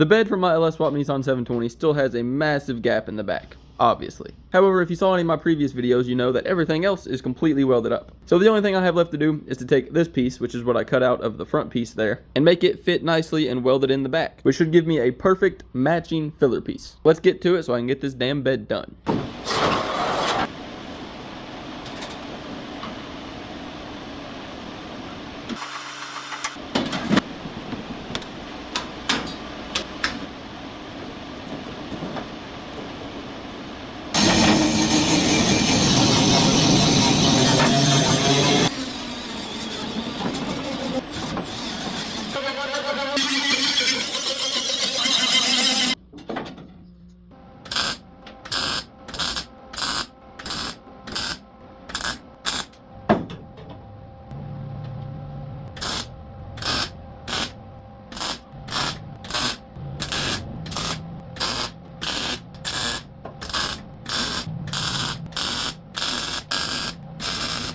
The bed from my LS Swap Nissan 720 still has a massive gap in the back, obviously. However, if you saw any of my previous videos, you know that everything else is completely welded up. So the only thing I have left to do is to take this piece, which is what I cut out of the front piece there, and make it fit nicely and weld it in the back, which should give me a perfect matching filler piece. Let's get to it so I can get this damn bed done.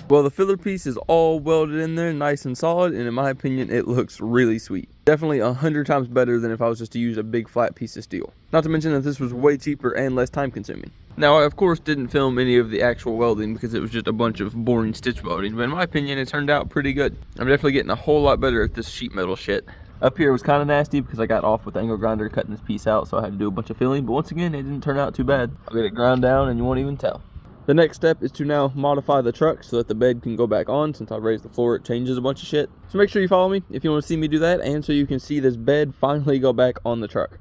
Well, the filler piece is all welded in there nice and solid, and in my opinion it looks really sweet. Definitely 100 times better than if I was just to use a big flat piece of steel. Not to mention that this was way cheaper and less time consuming. Now I of course didn't film any of the actual welding because it was just a bunch of boring stitch welding, but in my opinion it turned out pretty good. I'm definitely getting a whole lot better at this sheet metal shit. Up here was kind of nasty because I got off with the angle grinder cutting this piece out, so I had to do a bunch of filling, but once again it didn't turn out too bad. I'll get it ground down and you won't even tell. The next step is to now modify the truck so that the bed can go back on. Since I raised the floor, it changes a bunch of shit. So make sure you follow me if you want to see me do that, and so you can see this bed finally go back on the truck.